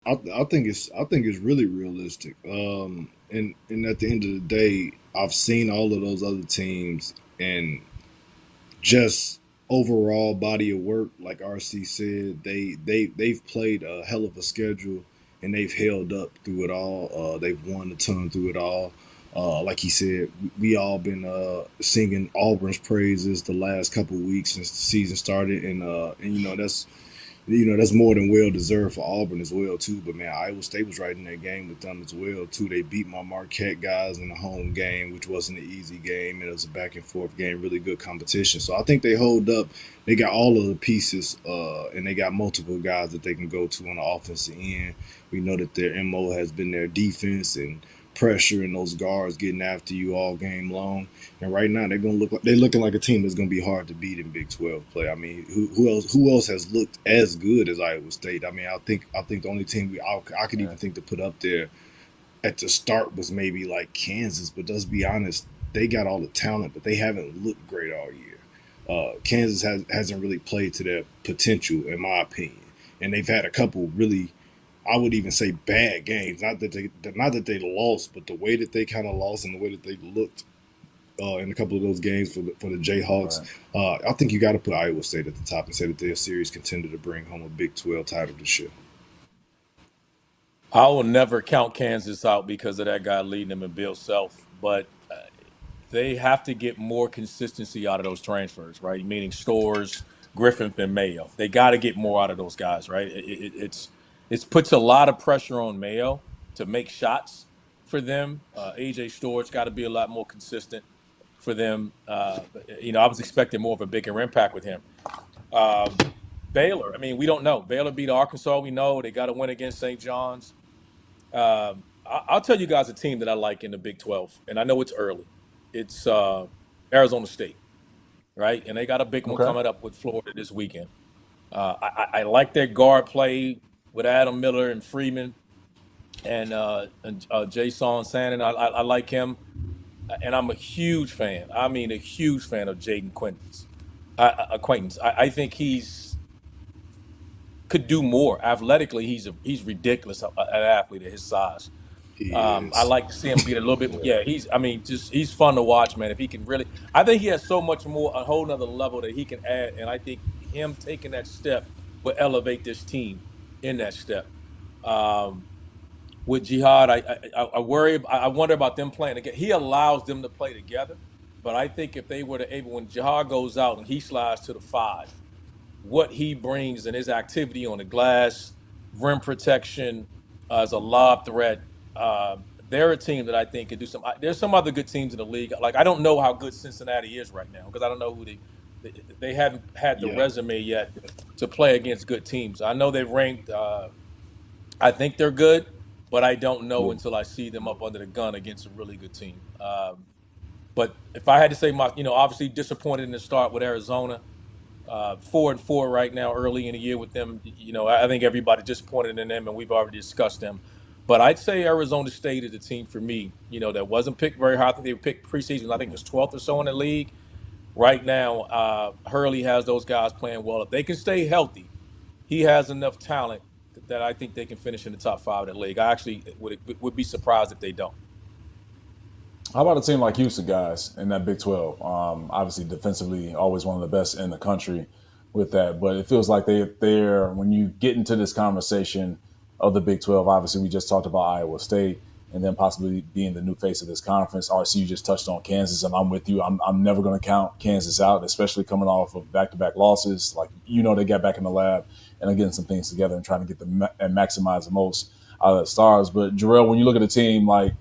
I think it's really realistic. And at the end of the day, I've seen all of those other teams, and just overall body of work, like RC said, they've played a hell of a schedule, and they've held up through it all. They've won a ton through it all. Like he said, we all been singing Auburn's praises the last couple of weeks since the season started, and that's more than well deserved for Auburn as well too. But man, Iowa State was right in that game with them as well too. They beat my Marquette guys in the home game, which wasn't an easy game, and it was a back and forth game, really good competition. So I think they hold up. They got all of the pieces, and they got multiple guys that they can go to on the offensive end. We know that their mo has been their defense and pressure and those guards getting after you all game long. And right now they're looking like a team that's gonna be hard to beat in Big 12 play. I mean, who else has looked as good as Iowa State? I mean, I think the only team I could even think to put up there at the start was maybe like Kansas, but let's be honest, they got all the talent, but they haven't looked great all year. Kansas hasn't really played to their potential, in my opinion, and they've had a couple really, I would even say, bad games. Not that they lost, but the way that they kind of lost and the way that they looked in a couple of those games for the Jayhawks. Right. I think you got to put Iowa State at the top and say that they're a series contender to bring home a Big 12 title this year. I will never count Kansas out because of that guy leading them in Bill Self, but they have to get more consistency out of those transfers, right? Meaning Stores, Griffin, and Mayo. They got to get more out of those guys, right? It's puts a lot of pressure on Mayo to make shots for them. AJ Stores got to be a lot more consistent for them. I was expecting more of a bigger impact with him. Um, Baylor, I mean, we don't know. Baylor beat Arkansas. We know they got to win against St. John's. I'll tell you guys a team that I like in the Big 12, and I know it's early. It's Arizona State, right? And they got a big one Okay. coming up with Florida this weekend. I like their guard play with Adam Miller and Freeman and Jason Sandin. I like him, and I'm a huge fan. I mean, a huge fan of Jaden Quinton's acquaintance. I think he's could do more athletically. He's ridiculous an athlete at his size. He I is. like to see him get a little bit. Yeah. Yeah, I mean, just he's fun to watch, man. If he can really, I think he has so much more, a whole nother level that he can add, and I think him taking that step will elevate this team in that step. Um, with Jihad, I worry, I wonder about them playing again. He allows them to play together, but I think if they were to able, when Jihad goes out and he slides to the five, what he brings and his activity on the glass, rim protection, as a lob threat. Uh, they're a team that I think could do some. There's some other good teams in the league. Like I don't know how good Cincinnati is right now because I don't know who they haven't had the Yeah. resume yet to play against good teams. I know they've ranked. I think they're good, but I don't know Yeah. until I see them up under the gun against a really good team. But if I had to say obviously disappointed in the start with Arizona. 4-4 right now, early in the year with them. I think everybody disappointed in them, and we've already discussed them. But I'd say Arizona State is a team for me. That wasn't picked very high. I think they were picked preseason. I think it was 12th or so in the league. Right now, Hurley has those guys playing well. If they can stay healthy, he has enough talent that I think they can finish in the top five of the league. I actually would be surprised if they don't. How about a team like Houston, guys, in that Big 12? Obviously, defensively, always one of the best in the country with that. But it feels like they're when you get into this conversation of the Big 12, obviously, we just talked about Iowa State and then possibly being the new face of this conference. RC, you just touched on Kansas, and I'm with you. I'm never going to count Kansas out, especially coming off of back-to-back losses. Like, they got back in the lab and are getting some things together and trying to get and maximize the most out of the stars. But, Jarrell, when you look at a team like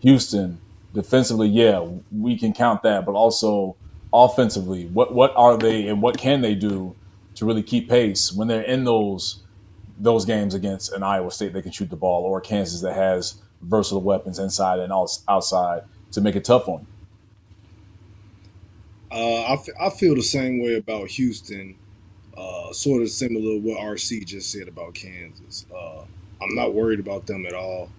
Houston, defensively, yeah, we can count that, but also offensively, what are they and what can they do to really keep pace when they're in those games against an Iowa State that can shoot the ball or Kansas that has versatile weapons inside and outside to make it tough on you? I feel the same way about Houston, sort of similar to what RC just said about Kansas. I'm not worried about them at all.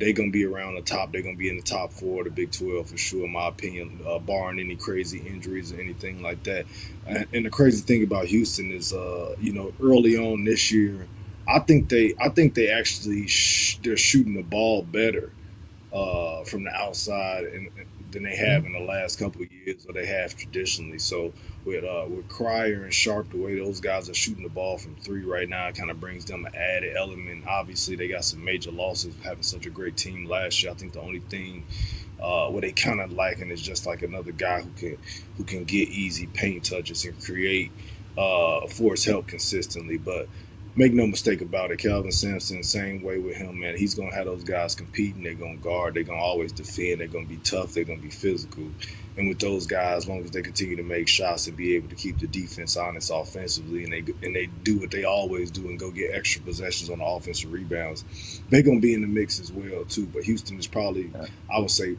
They're gonna be around the top. They're gonna be in the top four of the Big 12 for sure, in my opinion, barring any crazy injuries or anything like that. And the crazy thing about Houston is, early on this year, I think they actually they're shooting the ball better from the outside than they have in the last couple of years, or they have traditionally. So with Cryer and Sharp, the way those guys are shooting the ball from three right now, it kind of brings them an added element. Obviously, they got some major losses having such a great team last year. I think the only thing what they kind of lacking is just like another guy who can get easy paint touches and create force help consistently. But make no mistake about it, Calvin Sampson, same way with him, man. He's gonna have those guys competing. They're gonna guard. They're gonna always defend. They're gonna be tough. They're gonna be physical. And with those guys, as long as they continue to make shots and be able to keep the defense honest offensively, and they do what they always do and go get extra possessions on the offensive rebounds, they're gonna be in the mix as well too. But Houston is probably, I would say,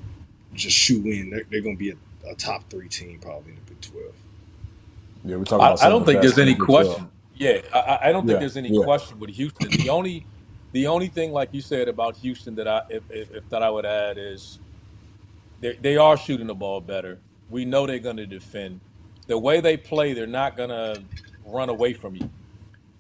just shoe in. They're gonna be a top three team probably in the Big 12. Yeah, we're talking about I some of don't the think best there's in any the Big 12. question. Yeah, I don't think Yeah, there's any yeah, question with Houston. The only thing, like you said about Houston, that if that I would add is they are shooting the ball better. We know they're going to defend. The way they play, they're not going to run away from you.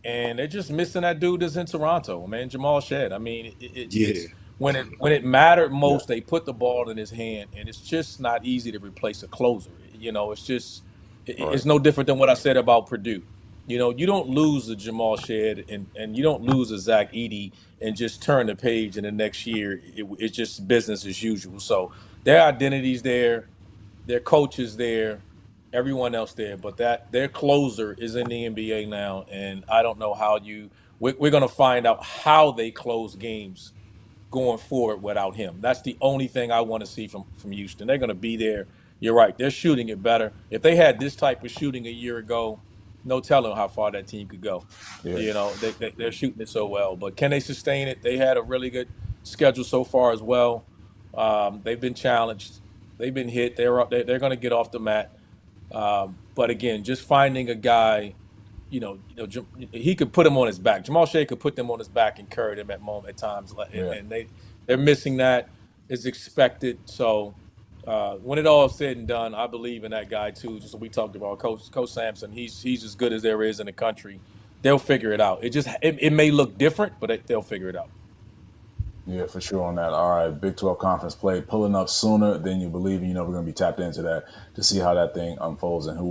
And they're just missing that dude that's in Toronto, man, Jamal Shed. I mean, Yeah, it's when it mattered yeah. most, they put the ball in his hand, and it's just not easy to replace a closer. It's just Right. it's no different than what I said about Purdue. You don't lose a Jamal Shed and you don't lose a Zach Edey and just turn the page in the next year. It's just business as usual. So their identity's there, their coach is there, everyone else there, but that their closer is in the NBA now, and I don't know how we're going to find out how they close games going forward without him. That's the only thing I want to see from Houston. They're going to be there. You're right. They're shooting it better. If they had this type of shooting a year ago, no telling how far that team could go. Yeah. They're shooting it so well, but can they sustain it? They had a really good schedule so far as well. They've been challenged. They've been hit. They're going to get off the mat. But again, just finding a guy, he could put him on his back. Jamal Shea could put them on his back and carry them at times, Yeah. and they're missing that. It's expected. So when it all is said and done, I believe in that guy too. Just what we talked about, Coach Sampson. He's as good as there is in the country. They'll figure it out. It may look different, but they'll figure it out. Yeah, for sure on that. All right, Big 12 conference play pulling up sooner than you believe. We're going to be tapped into that to see how that thing unfolds and who